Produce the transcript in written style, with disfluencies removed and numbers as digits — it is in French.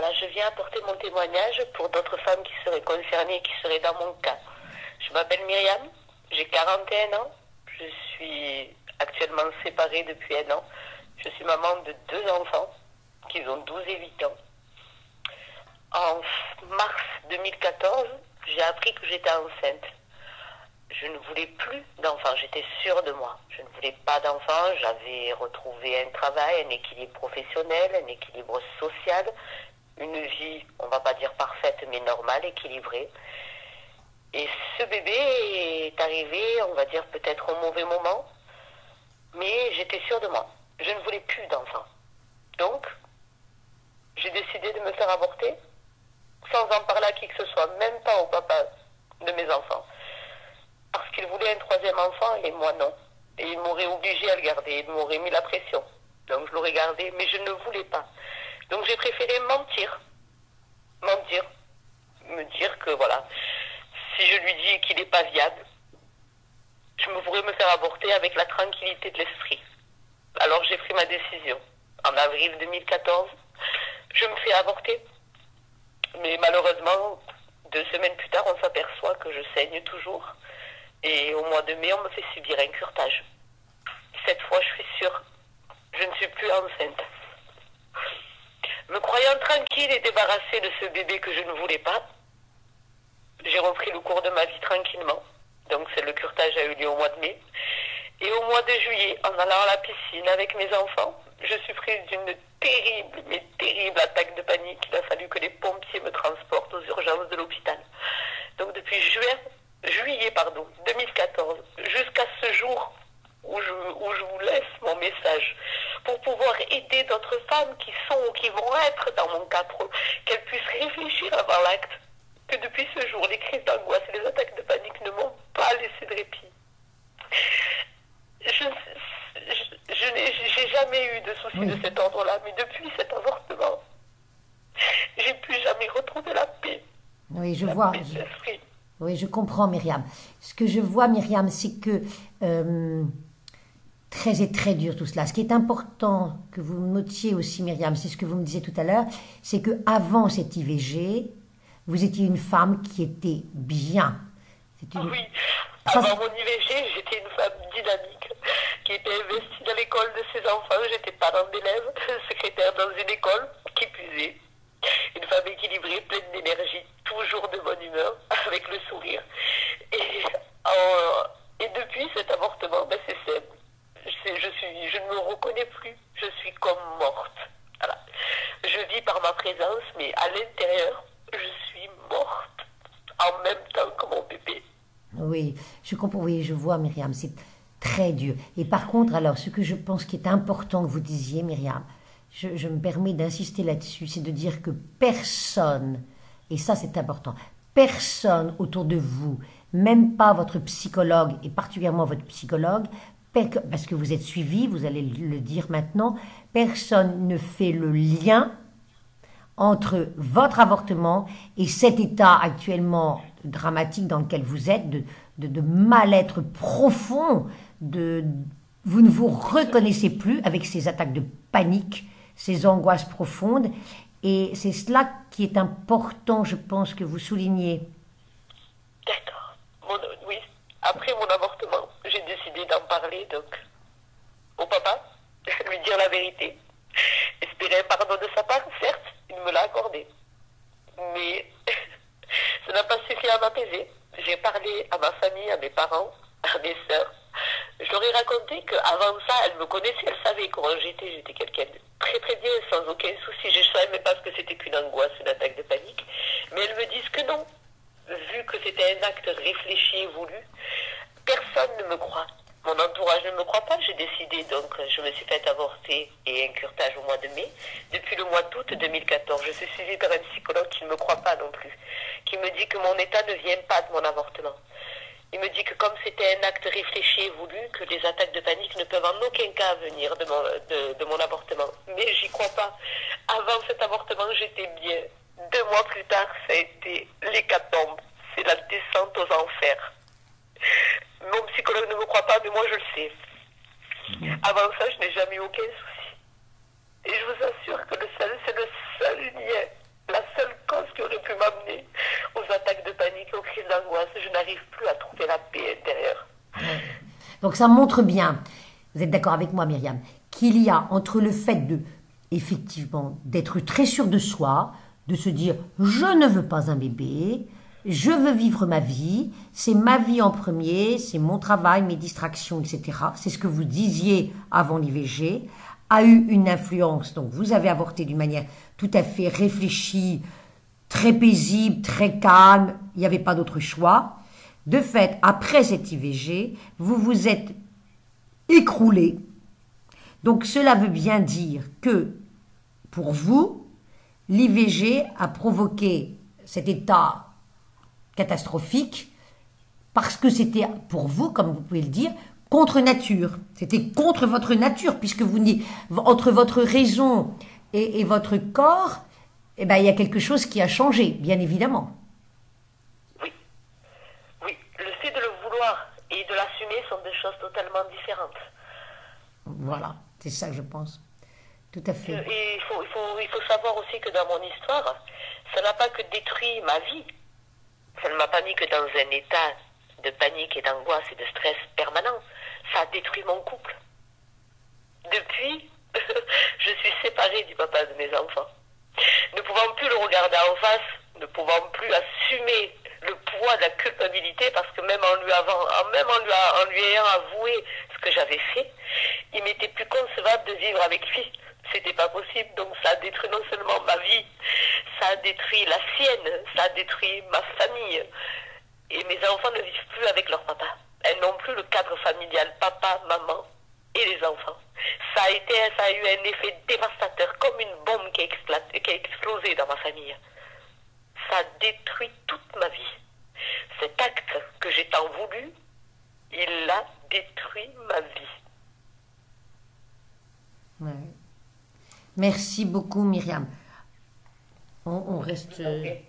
voilà, je viens apporter mon témoignage pour d'autres femmes qui seraient concernées, qui seraient dans mon cas. Je m'appelle Myriam, j'ai 41 ans, je suis actuellement séparée depuis un an. Je suis maman de 2 enfants qui ont 12 et 8 ans. En mars 2014, j'ai appris que j'étais enceinte. Je ne voulais plus d'enfants, j'étais sûre de moi. Je ne voulais pas d'enfants, j'avais retrouvé un travail, un équilibre professionnel, un équilibre social, une vie, on ne va pas dire parfaite, mais normale, équilibrée. Et ce bébé est arrivé, on va dire peut-être au mauvais moment, mais j'étais sûre de moi. Je ne voulais plus d'enfants. Donc, j'ai décidé de me faire avorter, sans en parler à qui que ce soit, même pas au papa de mes enfants. Parce qu'il voulait un troisième enfant et moi non. Et il m'aurait obligé à le garder, il m'aurait mis la pression. Donc je l'aurais gardé, mais je ne voulais pas. Donc j'ai préféré mentir. Me dire que voilà, si je lui dis qu'il n'est pas viable, je me pourrais me faire avorter avec la tranquillité de l'esprit. Alors j'ai pris ma décision. En avril 2014, je me fais avorter. Mais malheureusement, 2 semaines plus tard, on s'aperçoit que je saigne toujours. Et au mois de mai, on me fait subir un curetage. Cette fois, je suis sûre, je ne suis plus enceinte. Me croyant tranquille et débarrassée de ce bébé que je ne voulais pas, j'ai repris le cours de ma vie tranquillement. Donc le curetage a eu lieu au mois de mai. Et au mois de juillet, en allant à la piscine avec mes enfants, je suis prise d'une terrible, mais terrible attaque de panique. Il a fallu que les pompiers me transportent aux urgences de l'hôpital. Donc depuis juillet 2014, jusqu'à ce jour où je vous laisse mon message, pour pouvoir aider d'autres femmes qui sont ou qui vont être dans mon cas, qu'elles puissent réfléchir avant l'acte, que depuis ce jour, les crises d'angoisse et les attaques de panique ne m'ont pas laissé de répit. Je n'ai jamais eu de soucis de cet ordre-là, mais depuis cet avortement, j'ai plus jamais retrouvé la paix. Oui, je vois. Oui, je comprends, Myriam. Ce que je vois, Myriam, c'est que très dur tout cela. Ce qui est important que vous notiez aussi, Myriam, c'est ce que vous me disiez tout à l'heure, c'est que avant cette IVG, vous étiez une femme qui était bien. Oui, avant mon IVG, j'étais une femme dynamique, qui était investie dans l'école de ses enfants. J'étais parent d'élèves, secrétaire dans une école, qui puisait. Une femme équilibrée, pleine d'énergie, toujours de bonne humeur, avec le sourire. Et depuis cet avortement, ben c'est simple. Je ne me reconnais plus. Je suis comme morte. Voilà. Je vis par ma présence, mais à l'intérieur, je suis morte. En même temps que mon bébé. Oui, je comprends. Oui, je vois, Myriam. C'est très dur. Et par contre, alors, ce que je pense qui est important que vous disiez, Myriam, je me permets d'insister là-dessus, c'est de dire que personne, et ça c'est important, personne autour de vous, même pas votre psychologue, et particulièrement votre psychologue, parce que vous êtes suivi, vous allez le dire maintenant, personne ne fait le lien entre votre avortement et cet état actuellement dramatique dans lequel vous êtes, de mal-être profond, vous ne vous reconnaissez plus avec ces attaques de panique, ces angoisses profondes, et c'est cela qui est important, je pense, que vous soulignez. D'accord. Oui, après mon avortement, j'ai décidé d'en parler donc au papa, lui dire la vérité, espérer un pardon de sa part, certes, il me l'a accordé, mais ça n'a pas suffi à m'apaiser. J'ai parlé à ma famille, à mes parents, à mes sœurs. Je leur ai raconté qu'avant ça, elles me connaissaient, elles savaient comment j'étais. J'étais quelqu'un de très bien, sans aucun souci. Je ne savais même pas ce que c'était qu'une angoisse, une attaque de panique. Mais elles me disent que non. Vu que c'était un acte réfléchi et voulu, personne ne me croit. Mon entourage ne me croit pas. J'ai décidé, donc, je me suis fait avorter et un curetage au mois de mai. Depuis le mois d'août 2014, je suis suivie par un psychologue qui ne me croit pas non plus, qui me dit que mon état ne vient pas de mon avortement. Il me dit que comme c'était un acte réfléchi et voulu, que les attaques de panique ne peuvent en aucun cas venir de mon avortement. Mais j'y crois pas. Avant cet avortement, j'étais bien. 2 mois plus tard, ça a été l'hécatombe. C'est la descente aux enfers. Mon psychologue ne me croit pas, mais moi je le sais. Avant ça, je n'ai jamais eu aucun souci. Et je vous assure que c'est le seul lien Donc ça montre bien, vous êtes d'accord avec moi Myriam, qu'il y a entre le fait de, effectivement, d'être très sûr de soi, de se dire je ne veux pas un bébé, je veux vivre ma vie, c'est ma vie en premier, c'est mon travail, mes distractions, etc. C'est ce que vous disiez avant l'IVG, a eu une influence. Donc vous avez avorté d'une manière tout à fait réfléchie, très paisible, très calme, il n'y avait pas d'autre choix. De fait, après cette IVG, vous vous êtes écroulé. Donc cela veut bien dire que pour vous, l'IVG a provoqué cet état catastrophique parce que c'était pour vous, comme vous pouvez le dire, contre nature. C'était contre votre nature puisque vous entre votre raison et votre corps, eh ben, il y a quelque chose qui a changé, bien évidemment. Oui, oui. Le fait de le vouloir et de l'assumer sont deux choses totalement différentes. Voilà, c'est ça que je pense. Tout à fait. Et il faut savoir aussi que dans mon histoire, ça n'a pas que détruit ma vie. Ça ne m'a pas mis que dans un état de panique et d'angoisse et de stress permanent. Ça a détruit mon couple. Depuis, je suis séparée du papa de mes enfants. Ne pouvant plus le regarder en face, ne pouvant plus assumer le poids de la culpabilité, parce que même en lui ayant avoué ce que j'avais fait, il m'était plus concevable de vivre avec lui. C'était pas possible, donc ça a détruit non seulement ma vie, ça a détruit la sienne, ça a détruit ma famille. Et mes enfants ne vivent plus avec leur papa. Elles n'ont plus le cadre familial, papa, maman et les enfants. Ça a eu un effet dévastateur, comme une bombe qui a explosé dans ma famille. Ça a détruit toute ma vie. Cet acte que j'ai tant voulu, il a détruit ma vie. Ouais. Merci beaucoup Myriam. On reste... Okay.